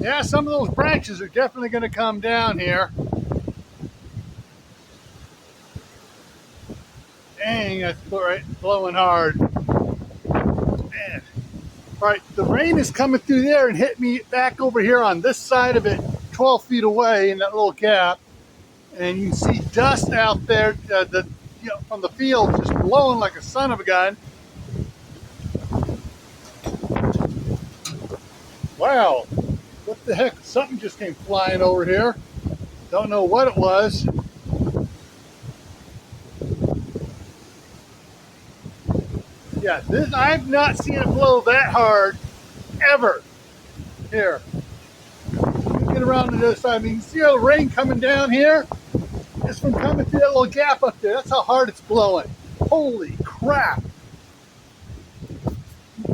Yeah, some of those branches are definitely going to come down here. Dang, that's blowing hard. Man. All right, the rain is coming through there and hit me back over here on this side of it, 12 feet away in that little gap. And you can see dust out there from the field just blowing like a son of a gun. Wow, what the heck? Something just came flying over here. Don't know what it was. Yeah, I've not seen it blow that hard ever. Here, get around to the other side. I mean, you can see all the rain coming down here? It's from coming through that little gap up there. That's how hard it's blowing. Holy crap.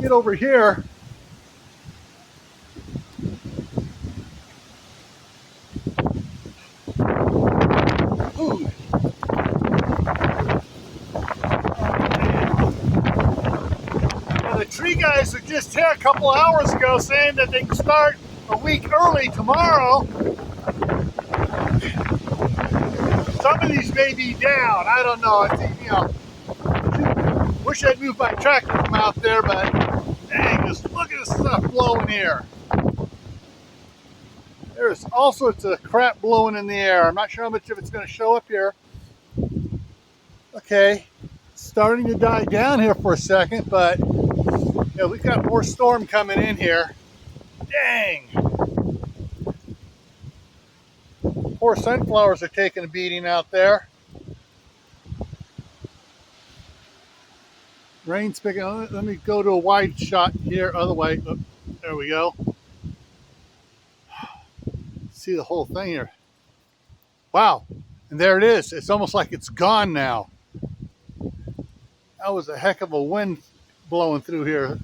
Get over here. Ooh. Now, the tree guys were just here a couple hours ago saying that they can start a week early tomorrow. Some of these may be down. I don't know. I think, wish I'd moved my tractor from out there, but dang, just look at this stuff blowing here. There's all sorts of crap blowing in the air. I'm not sure how much of it's going to show up here. Okay, starting to die down here for a second, but we've got more storm coming in here. Dang. Poor sunflowers are taking a beating out there. Rain's picking up. Let me go to a wide shot here. Other way. Oh, there we go. See the whole thing here. Wow. And there it is. It's almost like it's gone now. That was a heck of a wind blowing through here.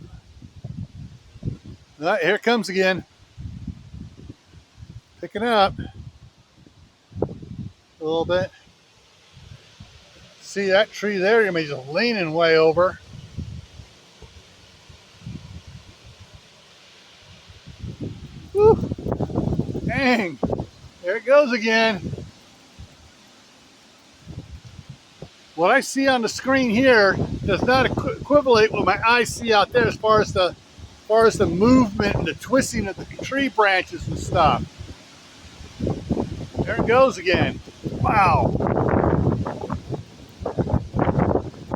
Here it comes again. Picking up a little bit. See that tree there? You're just leaning way over. Whew. Dang. There it goes again. What I see on the screen here does not equivalent with my eyes see out there as far as the movement and the twisting of the tree branches and stuff. There it goes again. Wow.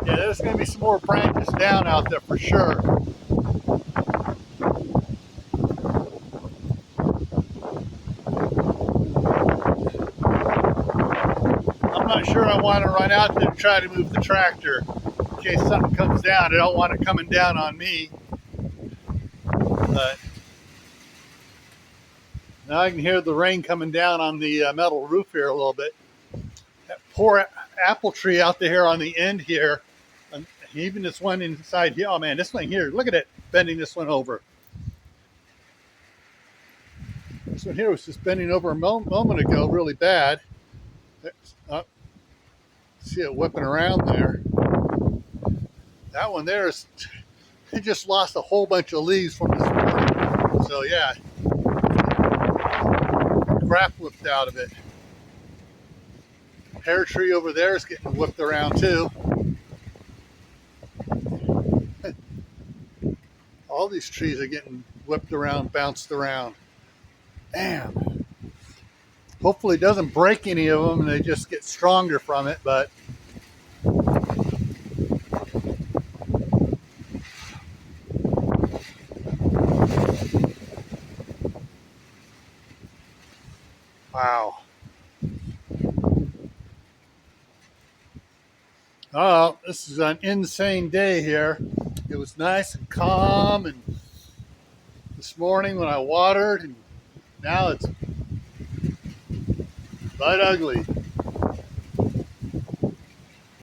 Yeah, there's going to be some more branches down out there for sure. I'm not sure I want to run out there and try to move the tractor in case something comes down. I don't want it coming down on me. But now I can hear the rain coming down on the metal roof here a little bit. That poor apple tree out there on the end here. And even this one inside here. Oh man, this one here. Look at it. Bending this one over. This one here was just bending over a moment ago really bad. See it whipping around there. That one there is, it just lost a whole bunch of leaves from this morning. So yeah, crap whipped out of it. Pear tree over there is getting whipped around too. All these trees are getting whipped around, bounced around. Damn. Hopefully it doesn't break any of them and they just get stronger from it, but wow. Oh, this is an insane day here. It was nice and calm, and this morning when I watered, and now it's but ugly.